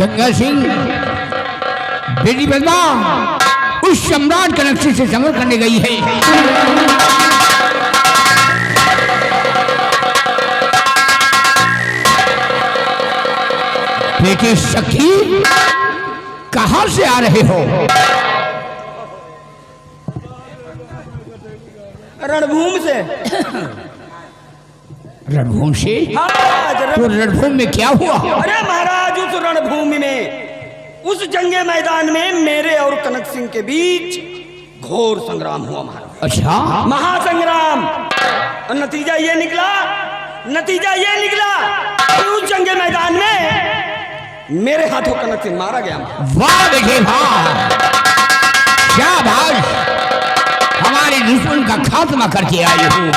गंगा सिंह बेटी बदमा उस सम्राट कनक से समर करने गई है। बेटे सखी कहां से आ रहे हो? रणभूमि से। रणभूमि से? तो रणभूमि में क्या हुआ? अरे महाराज, उस रणभूमि में, उस जंगे मैदान में मेरे और कनक सिंह के बीच घोर संग्राम हुआ महाराज। अच्छा, महासंग्राम। और नतीजा ये निकला कि उस जंगे मैदान में मेरे हाथों कनक सिंह मारा गया। वाह बेटे वाह, क्या बात, हमारे दुश्मन का खात्मा करके आई हूँ।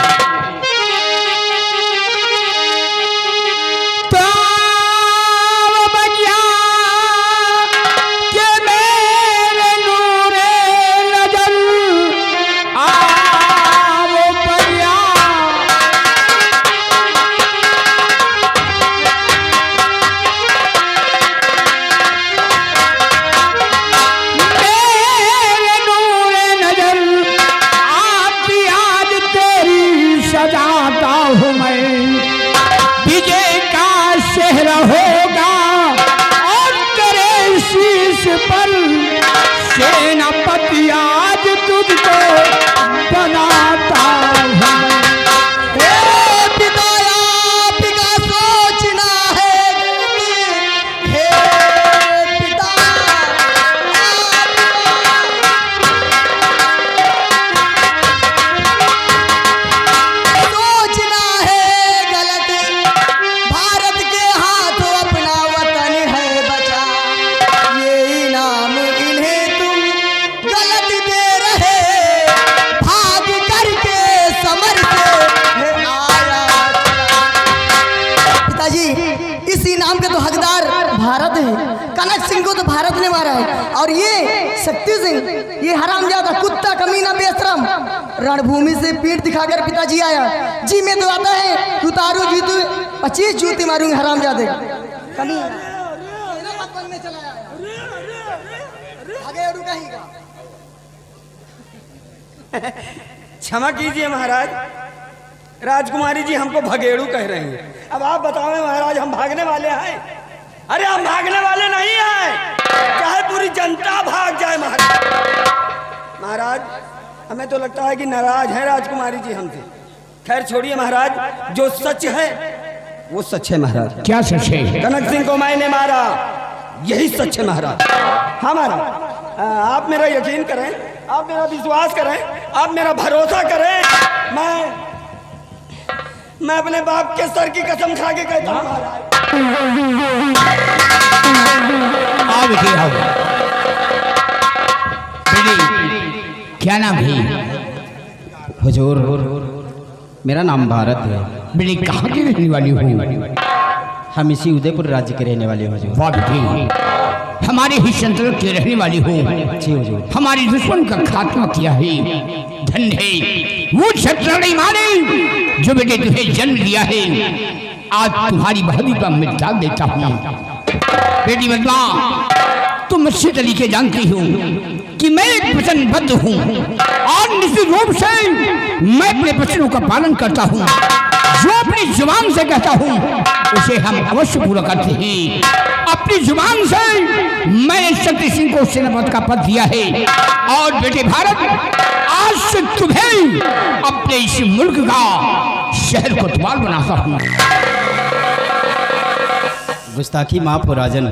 सेनापति आज तुझको बनाता हूँ। पिता सोचना है, हे पिता सोचना है गलत। भारत के हाथों अपना वतन है बचा, ये इनाम इन्हें तुम गलत दे रहे। भाग करके समर से आया। पिताजी, इस इनाम के तो हकदार भारत है। कनक सिंह को तो भारत ने मारा है, और ये शक्ति सिंह, ये हरामजादा कुत्ता कमीना बेशरम रणभूमि से पीठ दिखाकर पिताजी आया। जी मैं तो आता है, उतारू जीतू 25 जूती मारूंगी हरामजादे। क्षमा कीजिए महाराज, राजकुमारी जी हमको भगेड़ू कह रहे हैं। अब आप बताओ महाराज, हम भागने वाले हैं? अरे हम भागने वाले नहीं हैं, चाहे पूरी जनता भाग जाए महाराज। महाराज, हमें तो लगता है कि नाराज है राजकुमारी जी हमसे। खैर छोड़िए महाराज, जो सच है वो सच है महाराज। क्या सच है? कनक सिंह को मैंने मारा, यही सच है महाराज। हाँ महाराज, आप मेरा यकीन करें, आप मेरा विश्वास करें, आप मेरा भरोसा करें। मैं अपने बाप के सर की कसम खा के कहता हूँ महाराज। आओ बेटे आओ। क्या नाम है? हुजूर, मेरा नाम भारत है। बेटी कहाँ की रहने वाली हो? हम इसी उदयपुर राज्य के रहने वाले हुजूर। वाह बेटी, हमारे ही संतुलन के रहने वाली हो। जी हुजूर। हमारी दुश्मन का खात्मा किया है। धन्य वो छत्राणी मारे जो बेटे तुझे जन्म दिया है। आज तुम्हारी बहादुरी का मैं त्याग देता हूँ। बेटी बदमा, तुम अच्छे तरीके जानती हो कि मैं एक वचनबद्ध हूँ और निश्चित रूप से मैं अपने वचनों का पालन करता हूँ। जो अपनी जुबान से कहता हूँ उसे हम अवश्य पूरा करते हैं। अपनी जुबान से मैंने शक्ति सिंह को सेनापति का पद दिया है और बेटे भारत, आज से तुम्हें अपने इस मुल्क का शहर कोतवाल बनाता हूँ। गुस्ताखी माफ हो राजन।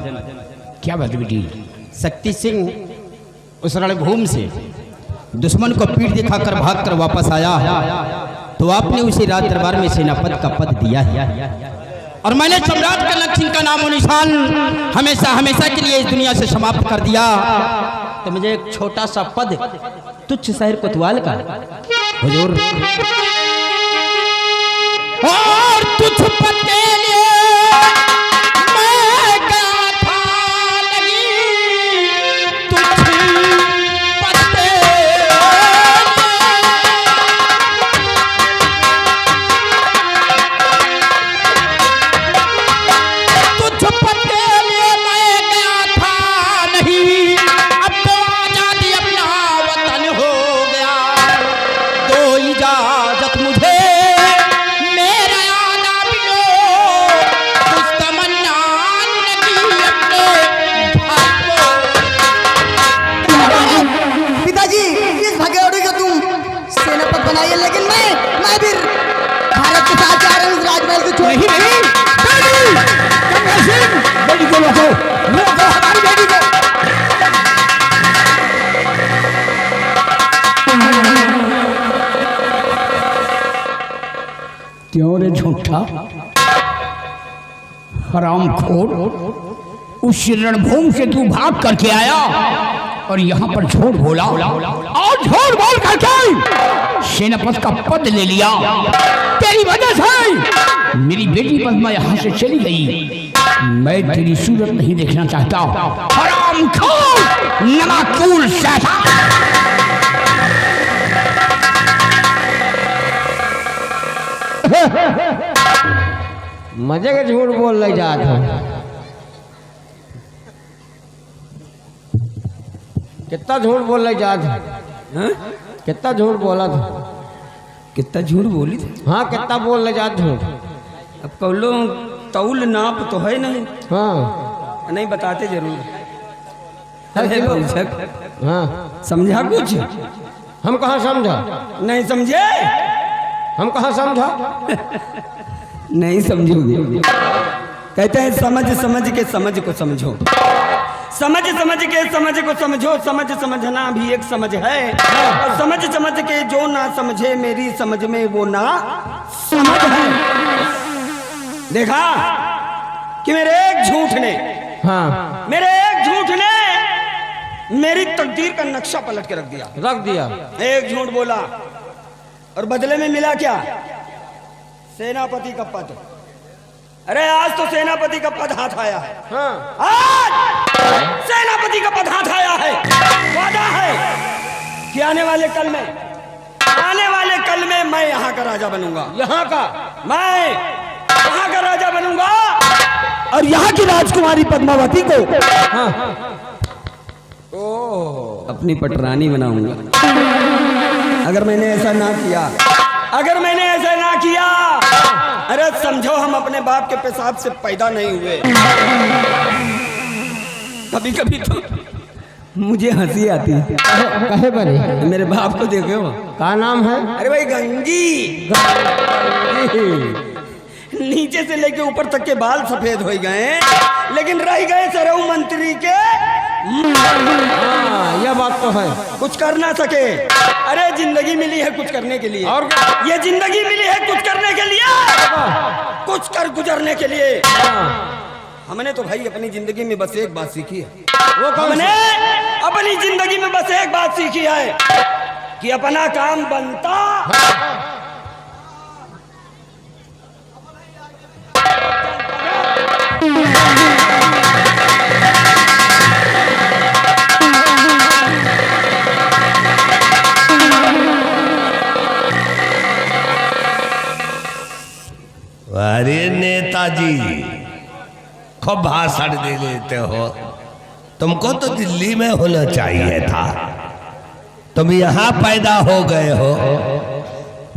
क्या बात बेटी? शक्ति सिंह उस रणभूमि से दुश्मन को पीठ दिखाकर भागकर वापस आया, तो आपने उसे राज दरबार में सेनापति का पद दिया है और मैंने सम्राट कनक सिंह का नामो निशान हमेशा हमेशा के लिए इस दुनिया से समाप्त कर दिया। तो मुझे एक छोटा सा पद तुच्छ शहर कोतवाल का हुजूर, और तुझ पद के लिए मैं गाथा लगी, तुझ पद के तुझ पद के लिए मैं झूठा हरामखोर, उस रणभूमि से तू भाग करके आया और यहाँ पर झूठ बोला और झूठ बोल करके सेनापति का पद ले लिया। तेरी वजह से मेरी बेटी पद्मा यहाँ से चली गई। मैं तेरी सूरत नहीं देखना चाहता। हरामखोर, नमाकूल शैतान। मजे के झूठ बोल रही जात है। कितना झूठ बोल रही जात है? कितना झूठ बोला था? कितना झूठ बोली थी? हाँ, कितना बोल रही जात झूठ? अब कौलो तौल नाप तो है नहीं। हाँ नहीं बताते जरूर। अरे भूषक, हाँ, समझा कुछ? हम कहाँ समझा? नहीं समझे? हम कहाँ समझा? नहीं समझोगे। कहते हैं समझ समझ के समझ को समझो, समझ समझ के समझ को समझो। समझ समझना भी एक समझ है, और समझ समझ के जो ना समझे मेरी समझ में वो ना समझ है। देखा कि मेरे एक झूठ ने, हाँ, मेरे एक झूठ ने मेरी तकदीर का नक्शा पलट के रख दिया। एक झूठ बोला और बदले में मिला क्या? सेनापति का पद। अरे आज तो सेनापति का पद हाथ आया है। हाँ, आज सेनापति का पद हाथ आया है। वादा है कि आने वाले कल में मैं यहाँ का राजा बनूंगा। यहाँ का मैं यहाँ का राजा बनूंगा और यहाँ की राजकुमारी पद्मावती को अपनी पटरानी बनाऊंगा। अगर मैंने ऐसा ना किया, अरे समझो हम अपने बाप के पेशाब से पैदा नहीं हुए। कभी कभी तो मुझे हंसी आती है। कहे बने मेरे बाप को देखो, का नाम है? अरे भाई गंजी। नीचे से लेके ऊपर तक के बाल सफेद हो गए, लेकिन रह गए सरऊ मंत्री के। हाँ, यह बात तो है। कुछ कर ना सके। अरे जिंदगी मिली है कुछ करने के लिए, और ये जिंदगी मिली है कुछ करने के लिए, कुछ कर गुजरने के लिए। हमने तो भाई अपनी जिंदगी में बस एक बात सीखी है। हमने अपनी जिंदगी में बस एक बात सीखी है कि अपना काम बनता अरे नेताजी, खूब भाषण दे लेते हो। तुमको तो दिल्ली में होना चाहिए था, तुम यहाँ पैदा हो गए हो।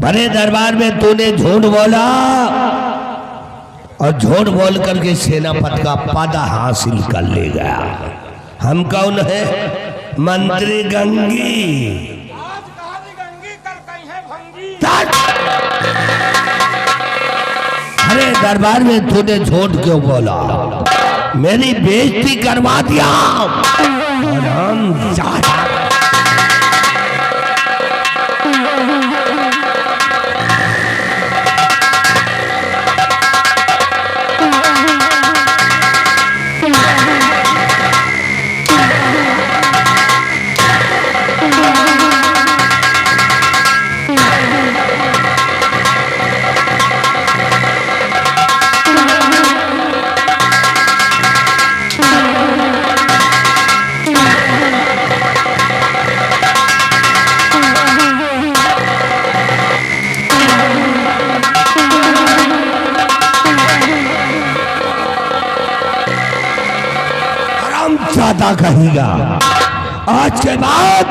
बड़े दरबार में तूने झूठ बोला और झूठ बोल करके सेनापति का पद हासिल कर ले गया। हम कौन है? मंत्री गंगी। अरे दरबार में तूने झूठ क्यों बोला? मेरी बेइज्जती करवा दिया। और हम ज्यादा कहेगा। आज के बाद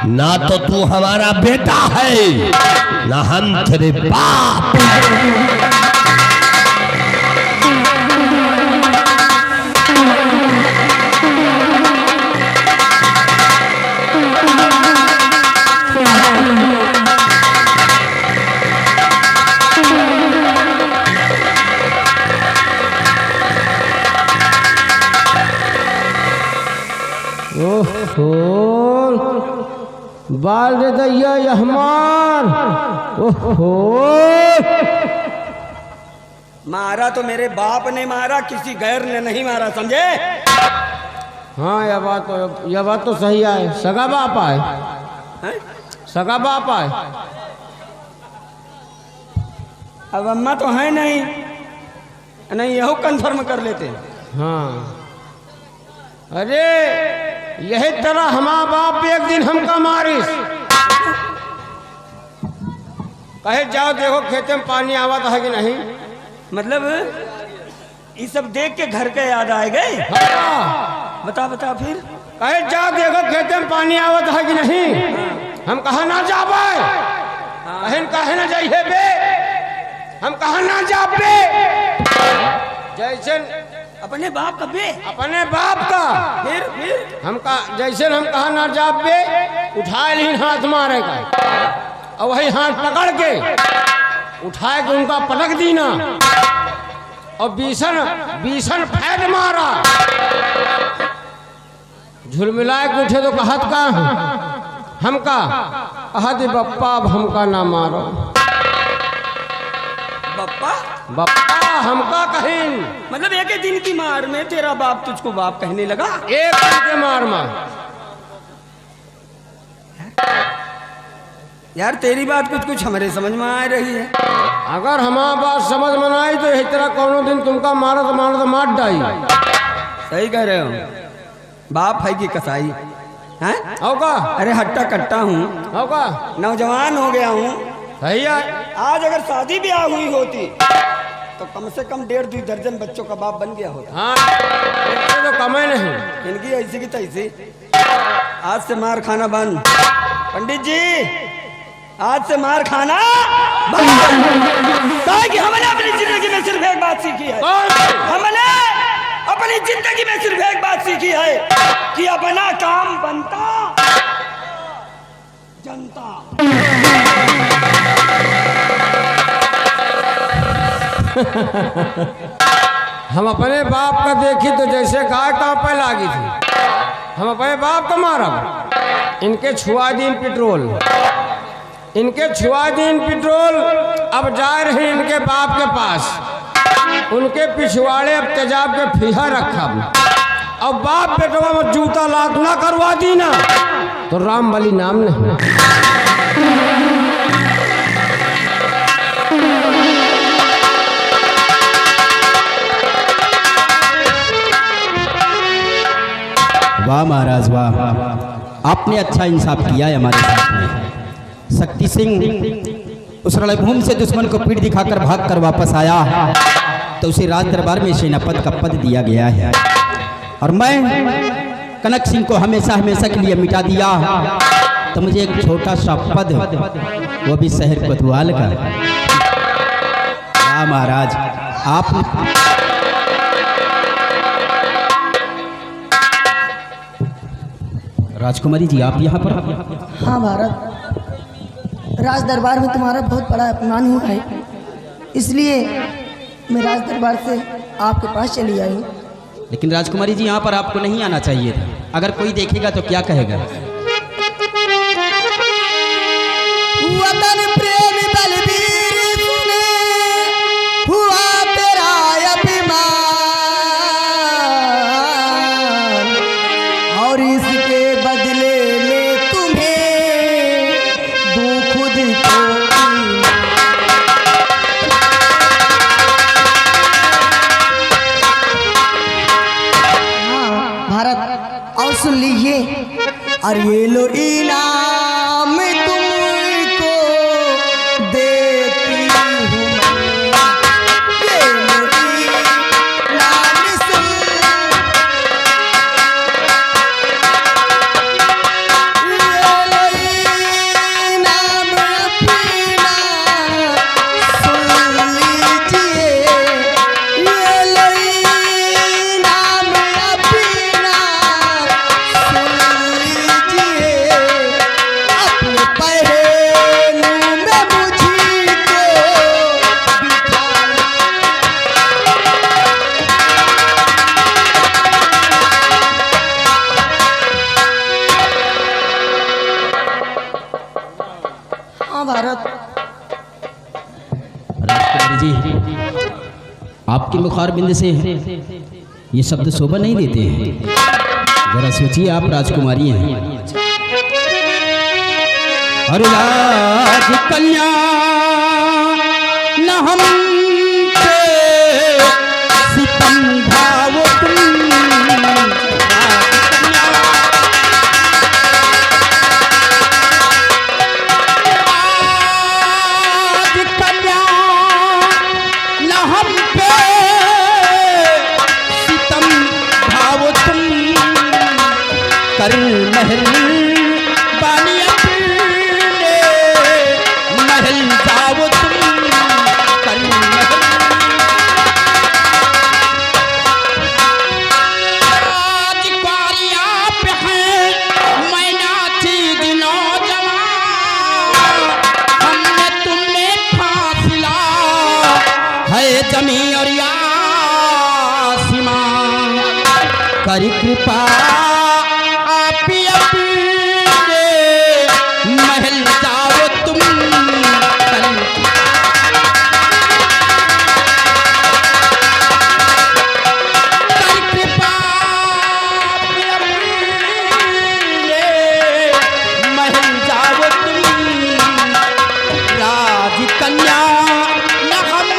ना तो तू हमारा बेटा है, ना हम तेरे बाप। बाल रे दैया यहमान। ओहो, मारा तो मेरे बाप ने मारा, किसी गैर ने नहीं मारा, समझे? हाँ यह बात तो सही है। सगा बाप आए, हैं? सगा बाप आए। अब अम्मा तो है नहीं, नहीं यहो कंफर्म कर लेते। हाँ अरे यही तरह हमारा बाप एक दिन हमका मारिस, कहे जाओ देखो खेते में पानी आवत है कि नहीं। मतलब ये सब देख के घर के याद आए गए। हाँ। बता बता फिर। कहे जाओ देखो खेते में पानी आवत है कि नहीं। हम कहा ना जाबे, कहे ना जाइए बे, हम कहा ना जाबे। जैसे अपने बाप का बे, अपने बाप का फिर हम कहा, जैसे हम कहा ना जाबे, उठाए ली हाथ मारे का, और वही हाथ पकड़ के उठाए के उनका पटक दीना और बीसन फैट मारा। झुलमिलाए के उठे तो कहत का हमका कहते बप्पा अब हमका ना मारो। बप्पा बप्पा हमका कहीं, मतलब एक ही दिन की मार में तेरा बाप तुझको बाप कहने लगा। एक दिन के मार मार। यार तेरी बात कुछ कुछ हमारे समझ में आ रही है। अगर हमारा बात समझ में ना आई तो इस तरह कोनो दिन तुमका मारत मार डाई। सही कह रहे हो। बाप है कि कसाई हैं? होगा अरे हट्टा कट्टा हूँ, होगा नौजवान हो गया हूँ। सही है। आज अगर शादी ब्याह हुई होती तो कम से कम 1.5-2 दर्जन बच्चों का बाप बन गया होता। हाँ इससे तो कमे नहीं। इनकी ऐसी की तैसी। आज से मार खाना बंद। पंडित जी आज से मार खाना बंद। कि हमने अपनी जिंदगी में सिर्फ एक बात सीखी है, हमने अपनी जिंदगी में सिर्फ एक बात सीखी है कि अपना काम बनता जनता। हम अपने बाप का देखी तो जैसे गाय कांपे लागी थी। हम अपने बाप को मारब। इनके छुआ दीन पेट्रोल, इनके छुआ दीन पेट्रोल। अब जा रहे इनके बाप के पास, उनके पिछवाड़े अब तेजाब के फीहा रखब। अब बाप बेटवा में जूता लात ना करवा दी ना तो राम बली नाम नहीं। वाह महाराज वाह, आपने अच्छा इंसाफ किया है हमारे साथ में। शक्ति सिंह उस रणभूमि से दुश्मन को पीठ दिखाकर भागकर वापस आया तो उसे राज दरबार में सेनापति का पद दिया गया है, और मैं कनक सिंह को हमेशा हमेशा के लिए मिटा दिया तो मुझे एक छोटा सा पद, वो भी शहर कोतवाल का। वाह महाराज आप। राजकुमारी जी आप यहाँ पर? हाँ भारत, राज दरबार में तुम्हारा बहुत बड़ा अपमान हुआ है, इसलिए मैं राज दरबार से आपके पास चली आई हूँ। लेकिन राजकुमारी जी यहाँ पर आपको नहीं आना चाहिए था। अगर कोई देखेगा तो क्या कहेगा? वतन प्रेमी बलबीर सुने हुआ तेरा अभिमान, और इसके बदले में तुम्हें दूं खुद को। हाँ भारत, और सुन लीजिए, और ये लो इनाम तुमको देती हूँ मैं। ये लो इनाम सुन, ये लो इनाम अपना सुन लीजिए। ये लो इनाम अपना सुन लीजिए। आपके मुखारबिंद से ये शब्द शोभा नहीं देते हैं। जरा सोचिए, आप राजकुमारी हैं और राज कन्या न हम पे सितम भाव तुम। कर महल बानी अपने महल जाओ तुम, कर महल। राजकुमारी आप हैं, मैं नाची दिनों जवान, हमने तुम्हें फासला है जमी और आसमान। कर कृपा महल जाओ तुम, कर कृपा महल जाओ तुम। राजकन्या न हम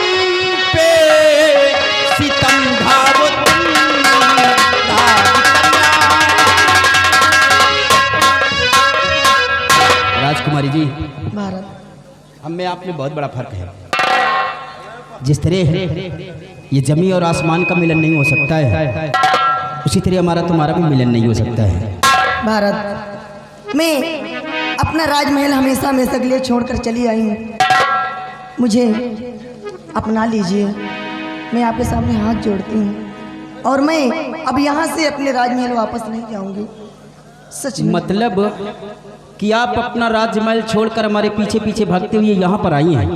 पे सितम ढाओ तुम। राजकुमारी जी, भारत हम में आप में बहुत बड़ा फर्क है। जिस तरह ये जमी और आसमान का मिलन नहीं हो सकता है, उसी तरह हमारा तुम्हारा भी मिलन नहीं हो सकता है। भारत, मैं अपना राजमहल हमेशा हमेशा के लिए छोड़कर चली आई हूँ। मुझे अपना लीजिए, मैं आपके सामने हाथ जोड़ती हूँ और मैं अब यहाँ से अपने राजमहल वापस नहीं जाऊँगी। सच में। मतलब कि आप अपना राजमहल छोड़कर हमारे पीछे पीछे भागते हुए यहाँ पर आई हैं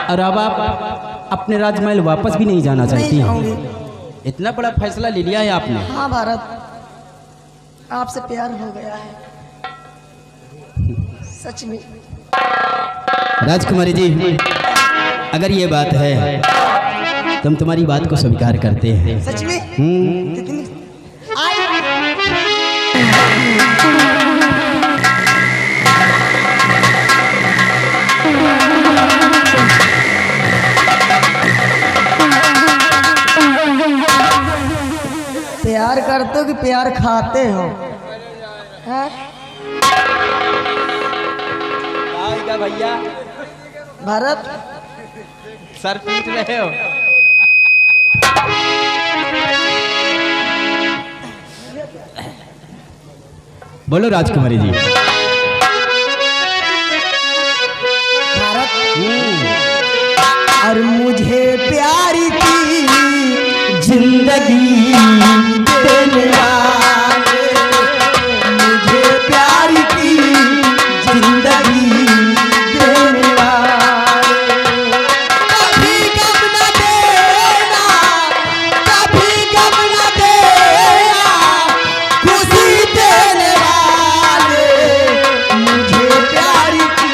और अब आप अपने राजमहल वापस भी नहीं जाना चाहती हैं। इतना बड़ा फैसला ले लिया है आपने। हाँ भारत, आपसे प्यार हो गया है सच में। राजकुमारी जी, अगर ये बात है तो हम तुम्हारी बात को स्वीकार करते हैं। सच में कितनी प्यार करते हो कि प्यार खाते हो? भैया भारत, सर पीट रहे हो। बोलो राजकुमारी जी। भारत, और मुझे प्यारी की जिंदगी देने वाले, मुझे प्यारी की जिंदगी देने वाले, कभी गम न देना, कभी गम न देना, खुशी देने वाले, मुझे प्यारी की।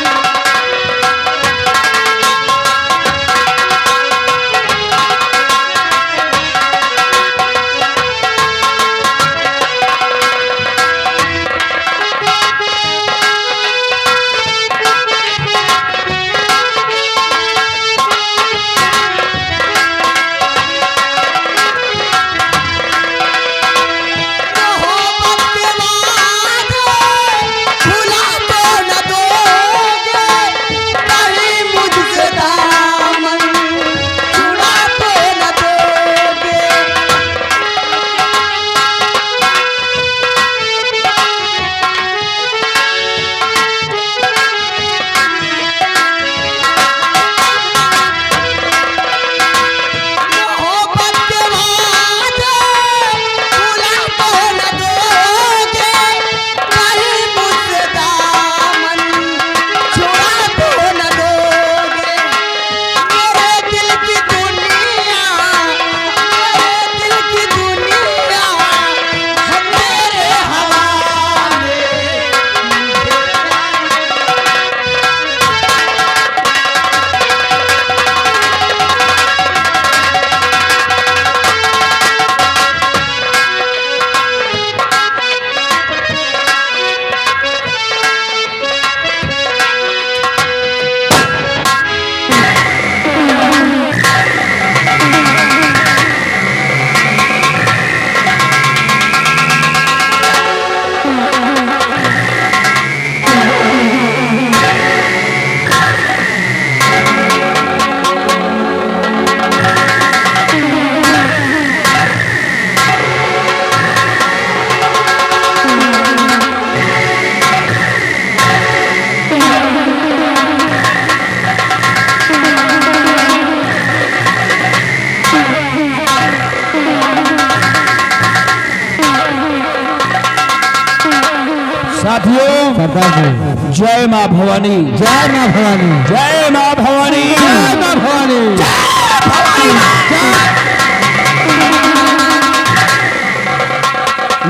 साथियों, जय माँ भवानी, जय माँ भवानी, जय माँ भवानी, जय माँ भवानी,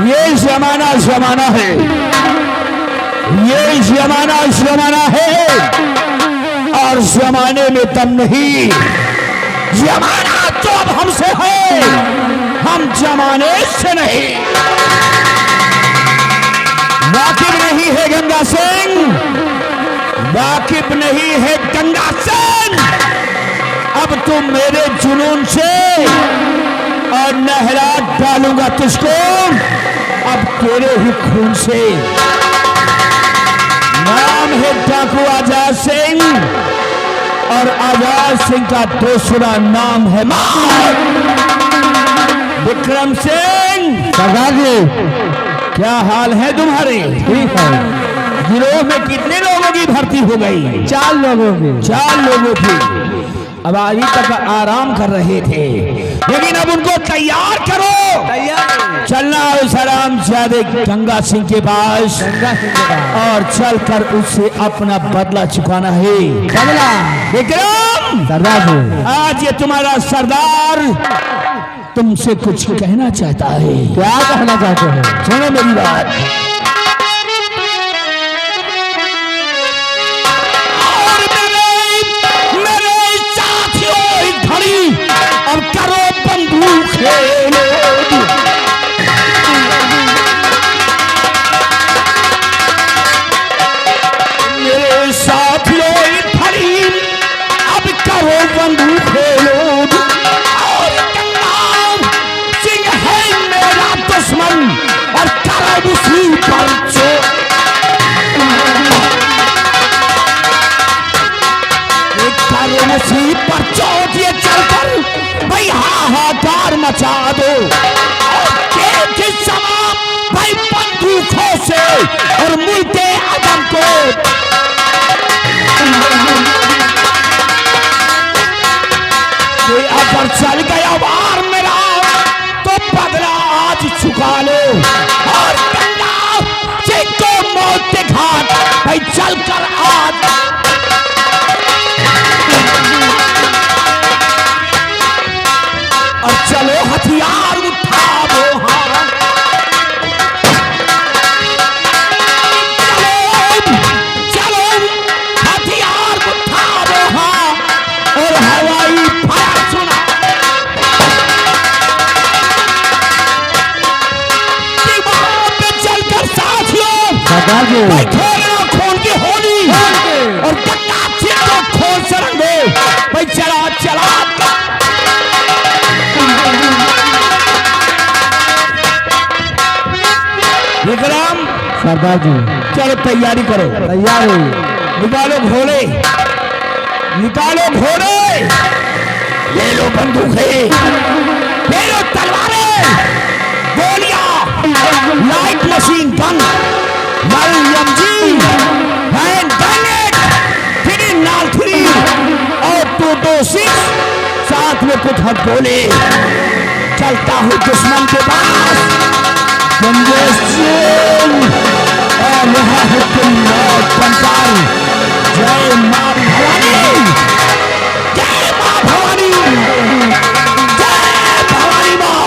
ये जमाना जमाना है, ये जमाना है, और जमाने में दम नहीं। जमाना तो अब हमसे है, हम जमाने से नहीं। वाकिफ नहीं है गंगा सिंह, वाकिफ नहीं है गंगा सिंह। अब तुम मेरे जुनून से और नहला डालूंगा तुझको अब तेरे ही खून से। नाम है डाकू आजाद सिंह, और आजाद सिंह का दूसरा नाम है विक्रम सिंह। सरदार जी, क्या हाल है तुम्हारे? ठीक है। गिरोह में कितने लोगों की भर्ती हो गई? 4 लोगों की। 4 लोगों की। अब अभी तक आराम कर रहे थे, लेकिन अब उनको तैयार करो। चलना है सलाम जादे गंगा सिंह के पास, और चलकर उससे अपना बदला चुकाना है। बदला विक्रम सरदार, आज ये तुम्हारा सरदार तुमसे कुछ कहना चाहता है। क्या कहना चाहते हैं? सुनो मेरी बात। और मेरे साथियों, घड़ी अब करो बंदूक खेलो। मेरे साथियों, घड़ी अब करो बंदूक खेलो। और करब उसी पर चोट ये चलकर भाई हाहाकार मचा दो, और के समा भाई बंदूकों से और मुल्के आदम को अगर चल गया वार मेरा तो बदला आज चुका लो। और गंगा सिंह को मौत के घाट भाई चलकर आज और चलो हथियार उठाओ। हाँ, चलो हथियार उठाओ। हाँ, और हवाई फायर सुना। खून की होली और गंगा सिंह को खोल सरंगे भाई चला चला। विक्रम सरदार जी, चलो तैयारी करो। तैयारी, निकालो घोड़े, निकालो घोड़े, ले लो बंदूकें, ले लो तलवारें, गोलियां, लाइट मशीन गन, मरियम जी, हैंड ग्रेनेड, 3 नाल 3 और 226, साथ में कुछ हथगोले। चलता हूँ दुश्मन के पास, संजय सिंह, और यहाँ है तुम मौत बनकर। जय माँ भवानी, जय माँ भवानी, जय भवानी माँ।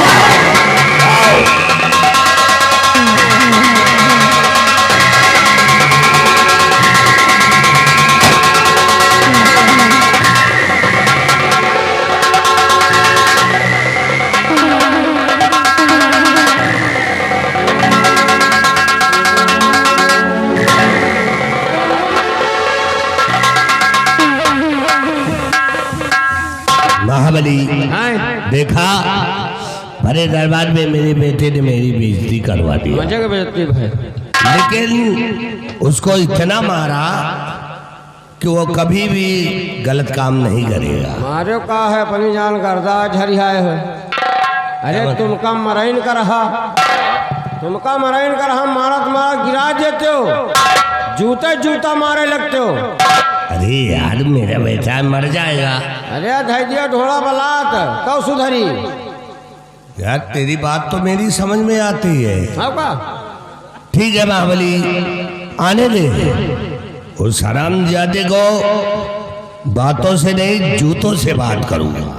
महाबली, देखा भरे दरबार में मेरे बेटे ने मेरी बेइज्जती करवा दी, मजे का बेइज्जती भाई। लेकिन उसको इतना मारा कि वो कभी भी गलत काम नहीं करेगा। मारो का है अपनी जान करदा झरियाए हो। अरे तुमका मराइन कर रहा, तुमका मराइन कर रहा, मारा तुम्हारा गिरा देते हो, जूते जूता मारे लगते हो। अरे यार मेरा बेटा मर जाएगा। अरे धैर्य ढोड़ा बलात कब सुधरी। यार तेरी बात तो मेरी समझ में आती है, आपका ठीक है महाबली, आने दे। उस हरामजादे को बातों से नहीं जूतों से बात करूंगा।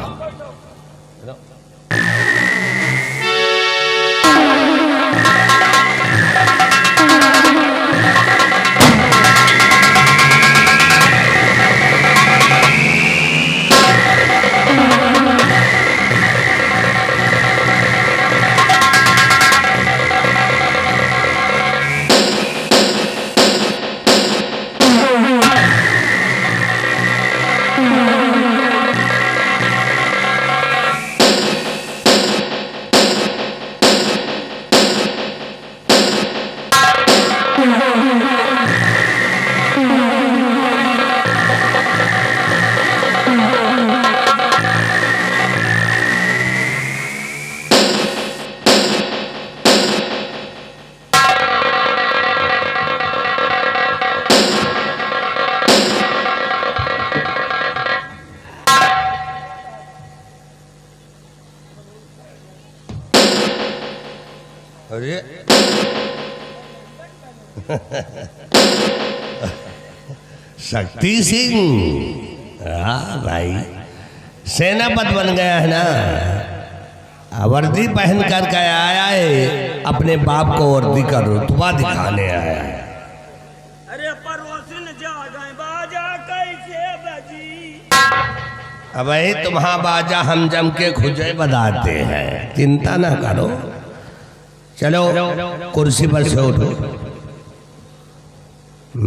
अरे शक्ति सिंह, हाँ भाई, सेनापति बन गया है ना। वर्दी पहन कर के आया है, अपने बाप को वर्दी का रुतबा दिखाने आया है। अरे पड़ोसिन जागे बाजा कैसे बजी। अब वही तुम्हारा बाजा हम जम के खुजे बजाते हैं, चिंता ना करो। चलो कुर्सी पर से उठो।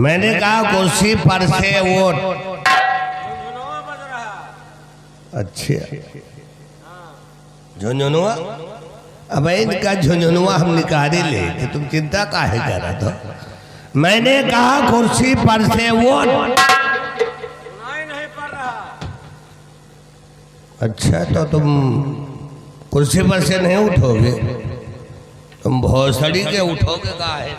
मैंने कहा कुर्सी पर से उठ। अच्छा झुंझुनुआ, अब इनका झुंझुनुआ हम निकाल ही ले, तो तुम चिंता काहे कर रहे हो। मैंने कहा कुर्सी पर से उठ। नहीं पड़ रहा। अच्छा तो तुम कुर्सी पर से नहीं उठोगे, तुम भोसड़ी के उठोगे काहे।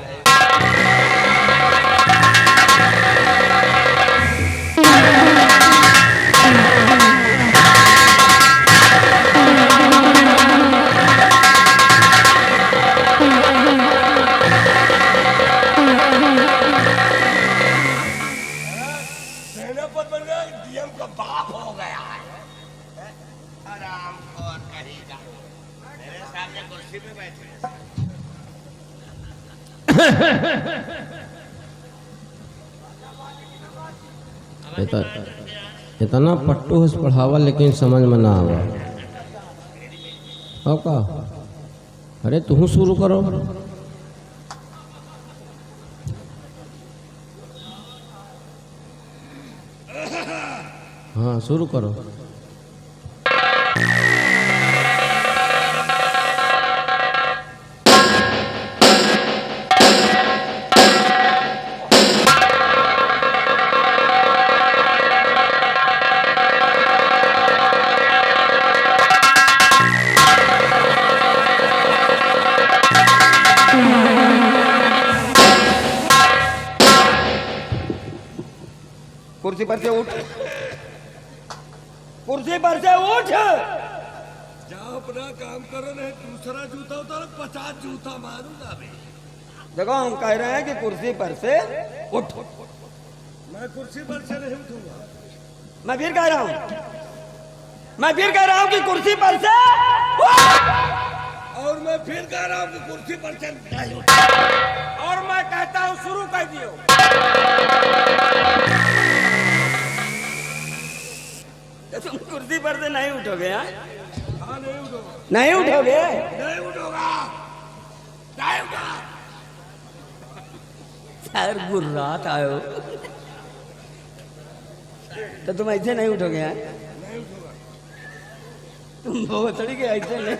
सेनापति बन गया, डीएम का बाप हो गया है। आराम और कहेगा मेरे सामने कुर्सी पे बैठे। इतना पट्टू से पढ़ावा लेकिन समझ में ना आवा। हो का? अरे तू शुरू करो। हाँ शुरू करो। कुर्सी पर से उठ। कुर्सी पर से उठ। जाओ अपना काम करो, नहीं दूसरा जूता उतारो, 50 जूता मारूंगा मैं। देखो हम कह रहे हैं कि कुर्सी पर से उठ। मैं कुर्सी पर से नहीं उठूंगा। मैं फिर कह रहा हूं कि कुर्सी पर से उठ। और मैं फिर कह रहा हूँ कि कुर्सी पर से नहीं उठूंगा। और मैं कहता हूं शुरू कर दियो। तुम कुर्सी पर से नहीं उठोगे। हाँ नहीं उठूंगा, नहीं उठोगे। नहीं उठूंगा, नहीं उठूंगा। सर गुर्रात आयो तो तुम ऐसे नहीं उठोगे। हाँ तुम भोसड़ी के ऐसे नहीं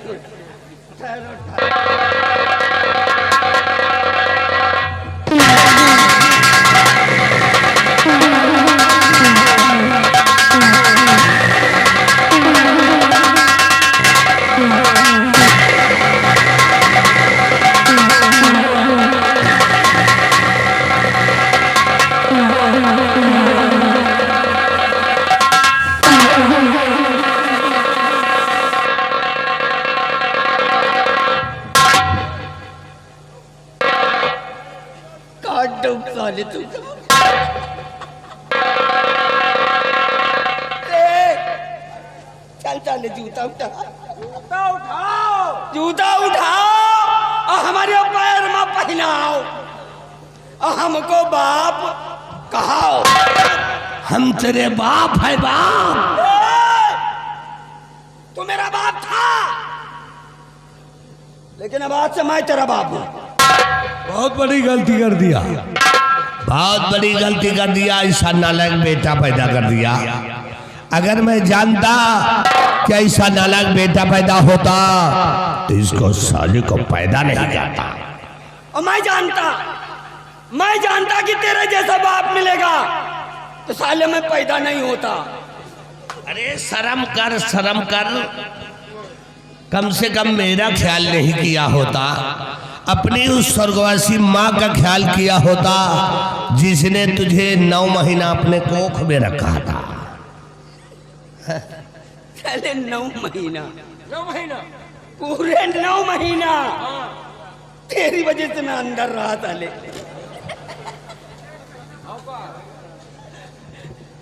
डूब साले तू। चल चल जूता उठा, जूता उठाओ और हमारे पैर में पहनाओ और हमको बाप कहाओ। हम तेरे बाप है बाप। तू मेरा बाप था, लेकिन अब आज से मैं तेरा बाप हूं। बहुत बड़ी गलती कर दिया, बहुत बड़ी गलती कर दिया। ऐसा नालायक बेटा पैदा कर दिया। अगर मैं जानता कि ऐसा नालायक बेटा पैदा होता तो इसको साले को पैदा नहीं करता। और मैं जानता कि तेरे जैसा बाप मिलेगा तो साले में पैदा नहीं होता। अरे शर्म कर, शर्म कर। कम से कम मेरा ख्याल नहीं किया होता, अपनी उस स्वर्गवासी माँ का ख्याल किया होता जिसने तुझे 9 महीना अपने कोख में रखा था। चले 9 महीना, पूरे 9 महीना तेरी वजह से मैं अंदर रहा था। ले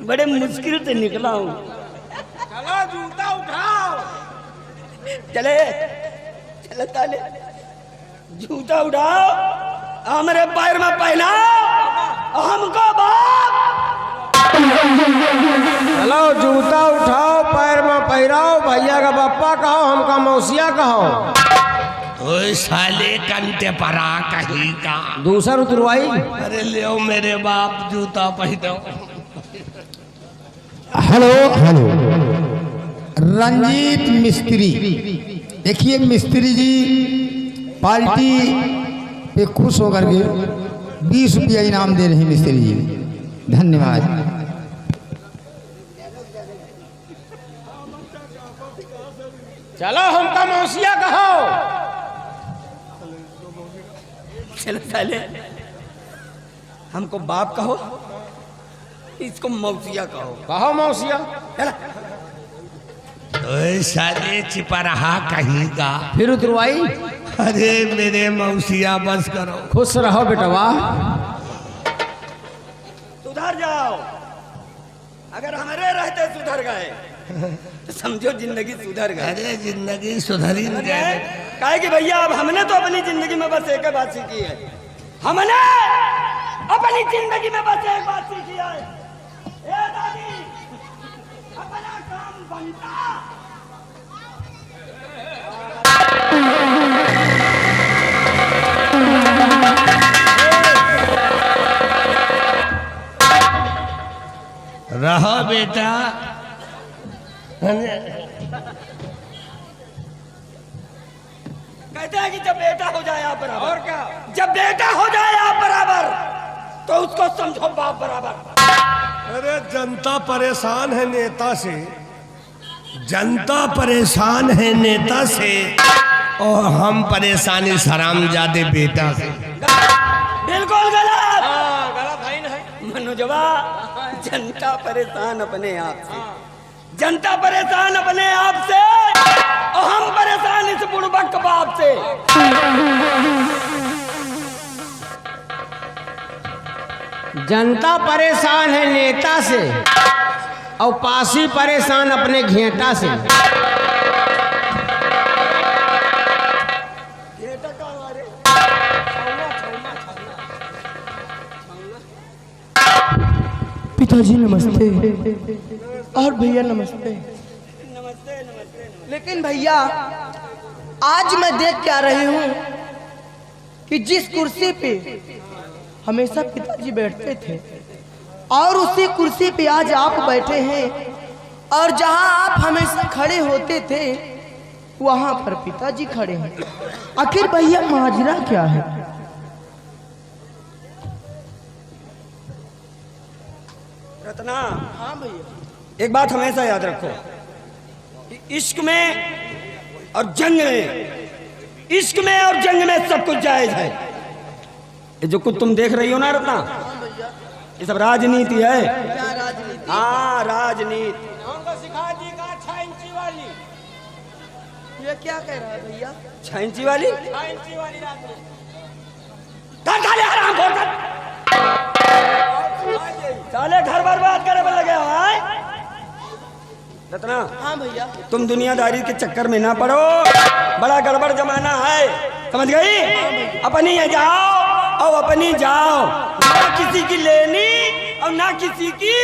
बड़े मुश्किल से निकला हूं। चलो जूता उठाओ, चले चले ताले जूता उठाओ, हमारे पैर में पहनाओ हमको बाप। चलो जूता उठाओ, पैर में पहिराओ, भैया का पप्पा कहो, हमका मौसिया कहो। ओए साले कंटे परा कहीं का। दूसरा उतरवाई। अरे ले मेरे बाप जूता पहनो। हेलो हेलो, रंजीत मिस्त्री। देखिए मिस्त्री जी पार्टी पे खुश होकर के 20 रुपया इनाम दे रहे हैं मिस्त्री जी, धन्यवाद। चलो हमका मौसिया कहो। चलो साले हमको बाप कहो, इसको मौसिया कहो। कहो मौसिया। चला ओए साले चिपरहा कहीं का। फिर उतरवाई। अरे मेरे मौसिया बस करो। खुश रहो बेटवा। सुधर जाओ, अगर हमारे रहते सुधर गए तो समझो जिंदगी सुधर गई। अरे जिंदगी सुधरी न गए। काहे कि भैया अब हमने तो अपनी जिंदगी में बस एक बात सीखी है, हमने अपनी जिंदगी में बस एक बात सीखी है, ए दादी अपना काम बनता। रहो बेटा। कहते हैं कि जब बेटा हो जाए आप बराबर, और क्या, जब बेटा हो जाए आप बराबर तो उसको समझो बाप बराबर। अरे जनता परेशान है नेता से, जनता परेशान है नेता से और हम परेशानी हरामजादे बेटा से। बिल्कुल गलत। गलत है नहीं मनोजवा। जनता परेशान अपने आप से, जनता परेशान अपने आप से और हम परेशान इस बुड़बक बाप से। जनता परेशान है नेता से और पासी परेशान अपने घेंटा से। पिताजी नमस्ते। और भैया नमस्ते। नमस्ते नमस्ते। लेकिन भैया आज मैं देख के आ रही हूँ कि जिस कुर्सी पे हमेशा पिताजी बैठते थे और उसी कुर्सी पे आज आप बैठे हैं, और जहाँ आप हमेशा खड़े होते थे वहाँ पर पिताजी खड़े हैं। आखिर भैया माजरा क्या है? रत्ना, हाँ भैया, एक बात हमेशा याद रखो, इश्क में और जंग में, इश्क में और जंग में सब कुछ जायज है। ये जो कुछ तुम देख रही हो ना रत्ना, ये सब राजनीति है। हाँ राजनीति। सिखा दी का 6 इंची वाली। ये क्या कह रहा है भैया? 6 इंची वाली? 6 इंची वाली राजनीति। हराम खोर। साले घर बर्बाद करे पर लगे हो आए? रत्ना, हाँ भैया। तुम दुनियादारी के चक्कर में ना पड़ो, बड़ा गड़बड़ जमाना है, समझ गई? अपनी ये जाओ और अपनी जाओ, ना किसी की लेनी और ना किसी की।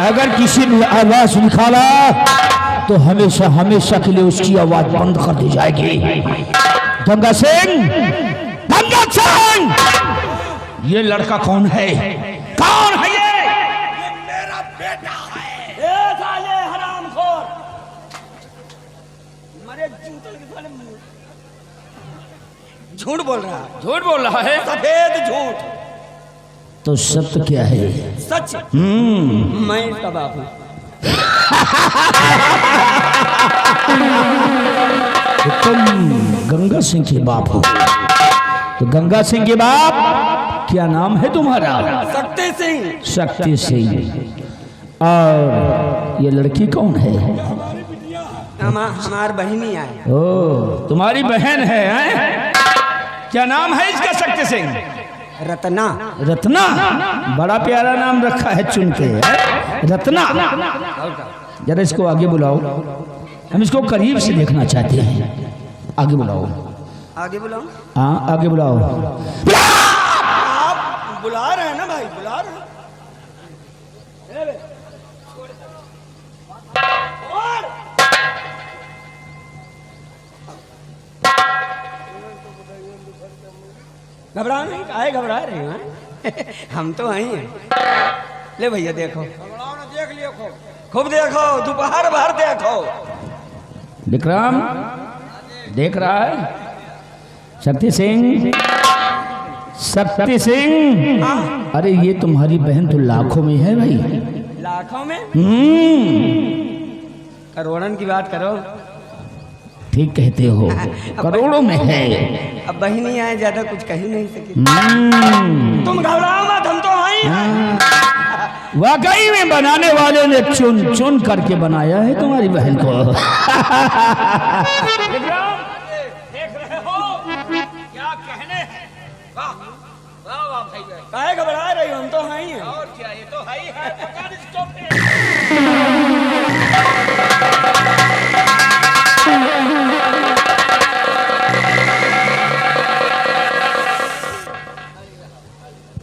अगर किसी ने आवाज निकाला तो हमेशा हमेशा के लिए उसकी आवाज बंद कर दी जाएगी। गंगा सिंह, गंगा सिंह, ये लड़का कौन है? कौन है ये? मेरा बेटा है। ए साले हरामखोर, मरे जूतल के साले मुंह। झूठ बोल रहा है, झूठ बोल रहा है। सफेद झूठ। तो सत्य क्या है? सच मैं इसका बाप हूं। तो तुम गंगा सिंह के बाप हो। तो गंगा सिंह के बाप क्या नाम है तुम्हारा? शक्ति सिंह। शक्ति सिंह। और ये लड़की कौन है? हमार बहिनी है। ओ, तुम्हारी बहन है, हैं? क्या नाम है इसका? शक्ति सिंह। रत्ना। रत्ना, बड़ा प्यारा नाम रखा है चुन के, है? रत्ना। जरा इसको आगे बुलाओ, हम इसको करीब से देखना चाहते हैं। आगे बुलाओ। आगे बुलाओ। हाँ, आगे बुलाओ। आप बुला रहे हैं ना भाई, बुला रहे हैं। घबरा नहीं, काहे घबरा रहे हैं? हम तो वहीं हैं। ले भैया देखो, देख लियो खूब। खूब देखो, दोपहर भर देखो। विक्रम देख रहा है? शक्ति सिंह, शक्ति सिंह, अरे ये तुम्हारी बहन तो लाखों में है भाई। लाखों में? करोड़न की बात करो। ठीक कहते हो, करोड़ों में है। अब बहिनी आए, ज्यादा कुछ कह ही नहीं सके। तुम घबराओ मत, हम तो आई हैं। वाकई में बनाने वाले ने चुन चुन करके बनाया है तुम्हारी बहन को। देख रहे हो क्या कहने हैं? वाह वाह वाह भाई, काहे घबरा रही हो? हम तो आई हैं। और क्या, ये तो है ही है। पकड़ इसको पे।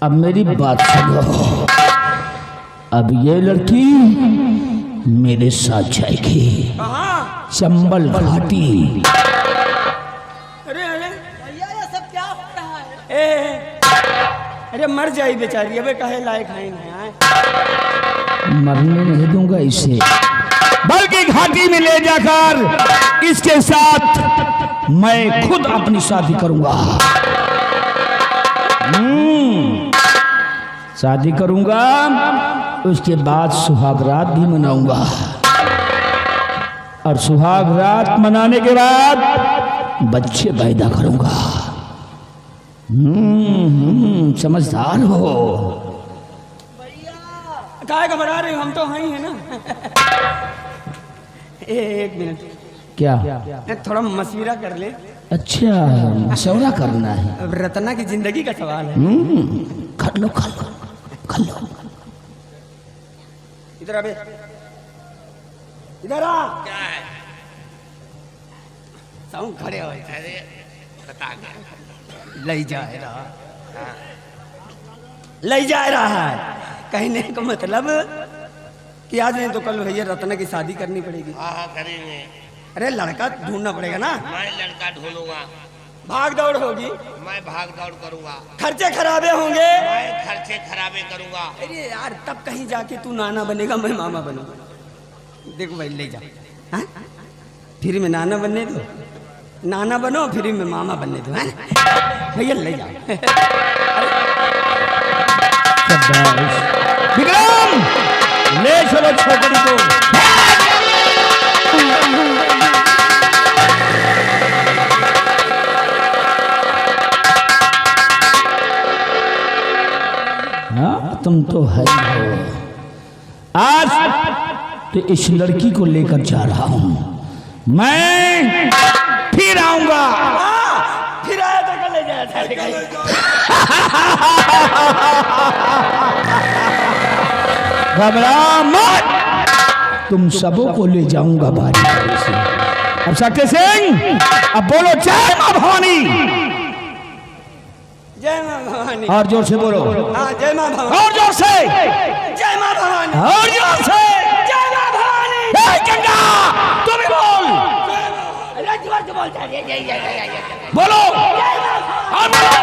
अब मेरी बात सुनो। अब ये लड़की मेरे साथ जाएगी कहाँ? चंबल घाटी। अरे अरे भैया ये सब क्या हो रहा है? ए, अरे मर जाई बेचारी, अबे कहे लायक है नहीं। मरने नहीं दूंगा इसे, बल्कि घाटी में ले जाकर इसके साथ मैं खुद अपनी शादी करूंगा। शादी करूंगा, उसके बाद सुहाग रात भी मनाऊंगा, और सुहाग रात मनाने के बाद बच्चे पैदा करूंगा। समझदार हो। काहे घबरा रही हो? हम तो हैं ही है ना। एक मिनट, क्या? थोड़ा मशविरा कर ले। अच्छा, मशवरा करना है। अब रत्ना की जिंदगी का सवाल है। कर लो कर लो कर लो। इधर अबे, इधर आ। क्या है? साउंड खड़े हो। अरे बता क्या? ले जा रहा, ले जा रहा है। कहने का मतलब कि आज नहीं तो कल भैया रत्ना की शादी करनी पड़ेगी। हाँ करेंगे। अरे लड़का ढूंढना पड़ेगा ना। मैं लड़का ढूंढूंगा, भाग दौड़ होगी, मैं भाग दौड़ करूंगा, खर्चे खराबे होंगे। मैं खर्चे खराबे करूंगा। अरे यार, तब कहीं जाके तू नाना बनेगा, मैं मामा बनूंगा। देखो भाई, ले जा। हाँ? फिर में नाना बनने दो, नाना बनो, फिर में मामा बनने दो। हैं? भैया ले जा। विक्रम, ले चलो छोकरी को। हाँ, तुम तो है ही हो। आज तो इस लड़की को लेकर जा रहा हूं। मैं फिर आऊंगा। फिर आया तो कल ले जाया घबरा मत, तुम सबों को ले जाऊंगा बारी बारी से। अब शक्ति सिंह, अब बोलो जय मां भवानी। जय मां भवानी। और जोर से बोलो। हाँ, जय मां भवानी। और जोर से। जय मां भवानी। और जोर से। जय मां भवानी। जय गंगा, तुम भी बोल। बोलो और बोलो।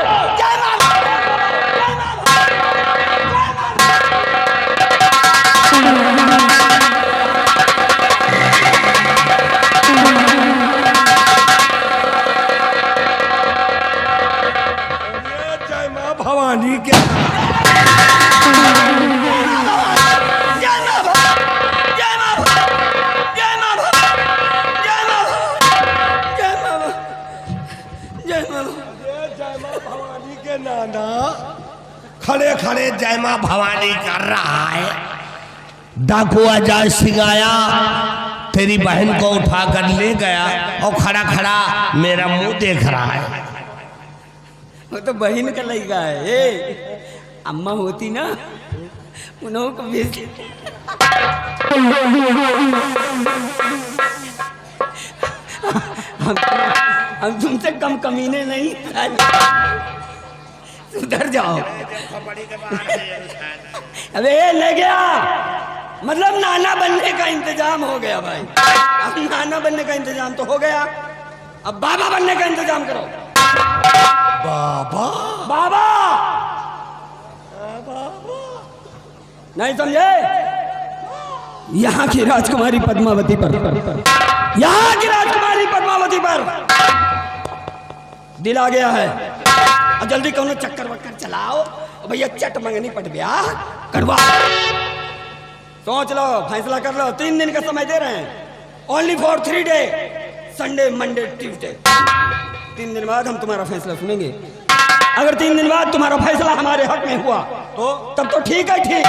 जय मां भवानी के भवानी के नाना खड़े खड़े जय मां भवानी कर रहा है। डाकू अजय सिंह आया, तेरी बहन को उठाकर ले गया और खड़ा खड़ा मेरा मुंह देख रहा है। वो तो बहन का लड़का है। ए, अम्मा होती ना उन्हों को भेज हम तुमसे कम कमीने नहीं, सुधर जाओ। अबे ले गया, मतलब नाना बनने का इंतजाम हो गया भाई। अब नाना बनने का इंतजाम तो हो गया, अब बाबा बनने का इंतजाम करो। बाबा बाबा नहीं समझे? यहाँ की राजकुमारी पद्मावती पर, यहाँ की राजकुमारी पद्मावती पर दिल आ गया है। और जल्दी कौन चक्कर वक्कर चलाओ भैया, चट मंगनी पट ब्याह करवा। सोच लो, फैसला कर लो। 3 दिन का समय दे रहे हैं, only for 3 day, Sunday Monday Tuesday. 3 दिन बाद हम तुम्हारा फैसला सुनेंगे। अगर 3 दिन बाद तुम्हारा फैसला हमारे हक में हुआ तो तब तो ठीक है, ठीक।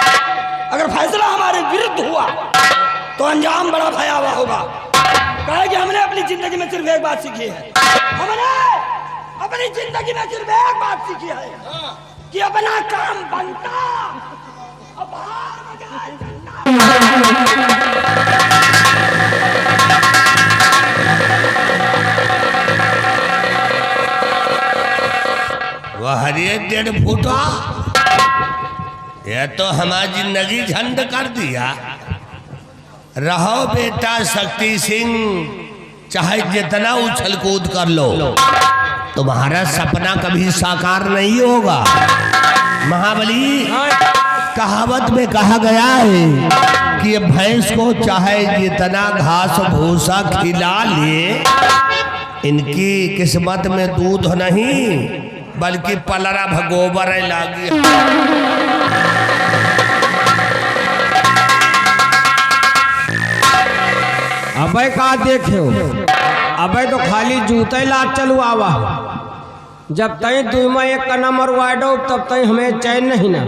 अगर फैसला हमारे विरुद्ध हुआ तो अंजाम बड़ा भयावह होगा। कहे कि हमने अपनी जिंदगी में सिर्फ एक बात सीखी है, हमने अपनी जिंदगी में सिर्फ एक बात सीखी है कि अपना काम बनता और बाहर बजाय वह हरिये 1.5 फुटा, यह तो हमारी जिंदगी झंड कर दिया। रहो बेटा शक्ति सिंह, चाहे जितना उछल कूद कर लो, तुम्हारा सपना कभी साकार नहीं होगा। महाबली, कहावत में कहा गया है कि भैंस को चाहे जितना घास भूसा खिला ले, इनकी किस्मत में दूध नहीं बल्कि पलरा भगोबर लागी। अबे का देखे हो, अबे तो खाली जूते लाद चलू आवा। जब तई 2 में 1 का नंबर वाइड हो तब तई हमें चैन नहीं ना।